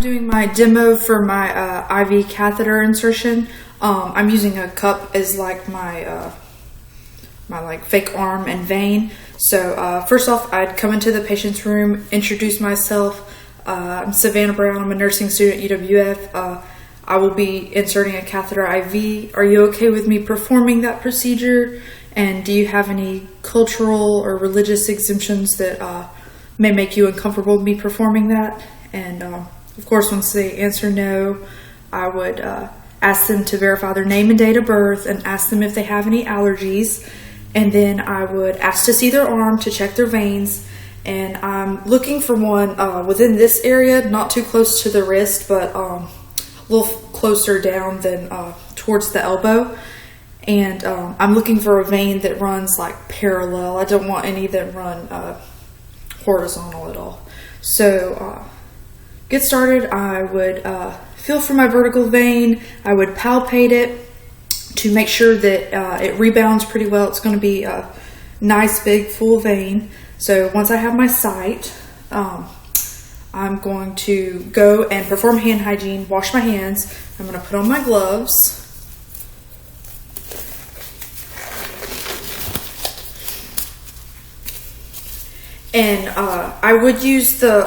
Doing my demo for my IV catheter insertion. I'm using a cup as like my like fake arm and vein. So first off, I'd come into the patient's room, introduce myself. I'm Savannah Brown. I'm a nursing student at UWF. I will be inserting a catheter IV. Are you okay with me performing that procedure? And do you have any cultural or religious exemptions that may make you uncomfortable with me performing that? And of course, once they answer no, I would ask them to verify their name and date of birth and ask them if they have any allergies. And then I would ask to see their arm to check their veins. And I'm looking for one within this area, not too close to the wrist, but a little closer down than towards the elbow. And I'm looking for a vein that runs like parallel. I don't want any that run horizontal at all. So get started, I would feel for my vertical vein. I would palpate it to make sure that it rebounds pretty well. It's going to be a nice big full vein. So once I have my site, I'm going to go and perform hand hygiene, wash my hands. I'm going to put on my gloves. And I would use the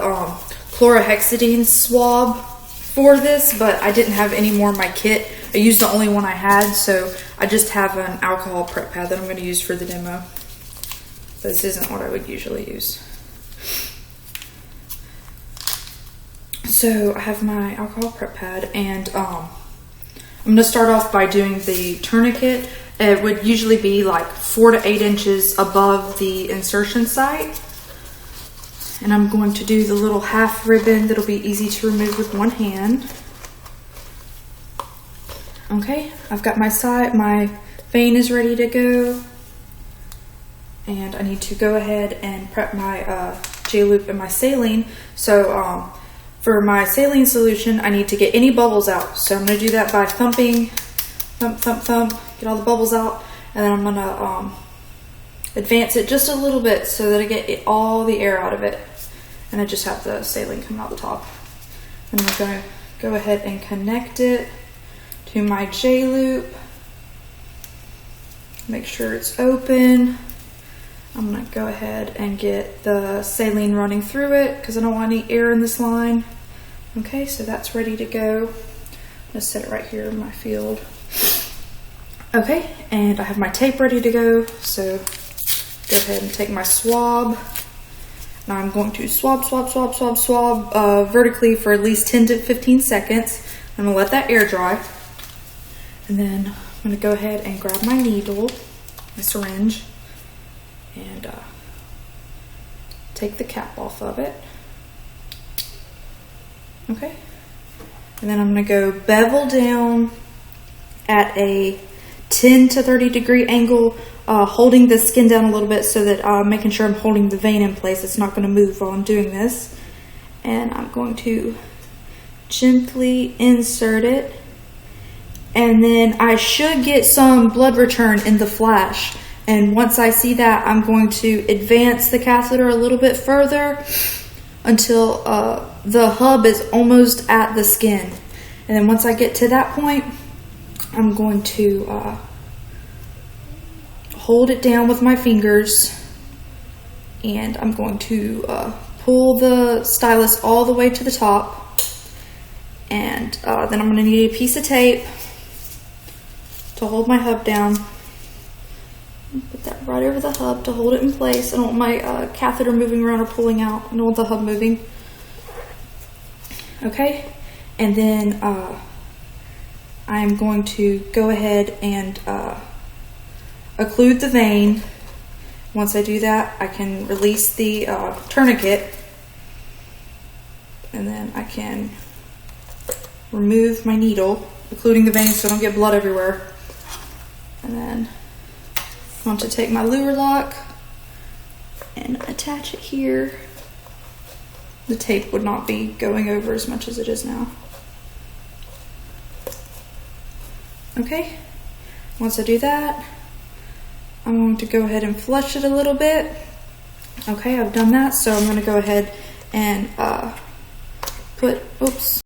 chlorhexidine swab for this, but I didn't have any more in my kit. I used the only one I had, so I just have an alcohol prep pad that I'm going to use for the demo. This isn't what I would usually use. So I have my alcohol prep pad, and I'm going to start off by doing the tourniquet. It would usually be like 4 to 8 inches above the insertion site. And I'm going to do the little half ribbon that'll be easy to remove with one hand. Okay, I've got my site, my vein is ready to go. And I need to go ahead and prep my J-loop and my saline. So for my saline solution, I need to get any bubbles out. So I'm going to do that by thumping, thump, thump, thump, get all the bubbles out. And then I'm going to advance it just a little bit so that I get all the air out of it. And I just have the saline coming out the top. And I'm going to go ahead and connect it to my J-loop. Make sure it's open. I'm going to go ahead and get the saline running through it because I don't want any air in this line. Okay, so that's ready to go. I'm going to set it right here in my field. Okay, and I have my tape ready to go. So go ahead and take my swab. Now I'm going to swab vertically for at least 10 to 15 seconds. I'm going to let that air dry. And then I'm going to go ahead and grab my needle, my syringe, and take the cap off of it. Okay. And then I'm going to go bevel down at a 10 to 30 degree angle, holding the skin down a little bit so that I'm making sure I'm holding the vein in place. It's not going to move while I'm doing this. And I'm going to gently insert it. And then I should get some blood return in the flash. And once I see that, I'm going to advance the catheter a little bit further until the hub is almost at the skin. And then once I get to that point, I'm going to hold it down with my fingers, and I'm going to pull the stylus all the way to the top, and then I'm going to need a piece of tape to hold my hub down. Put that right over the hub to hold it in place. I don't want my catheter moving around or pulling out. I don't want the hub moving. Okay, and then I'm going to go ahead and occlude the vein. Once I do that, I can release the tourniquet, and then I can remove my needle, occluding the vein so I don't get blood everywhere. And then I'm going to take my luer lock and attach it here. The tape would not be going over as much as it is now. Okay, once I do that, I'm going to go ahead and flush it a little bit. Okay, I've done that, so I'm going to go ahead and put, oops,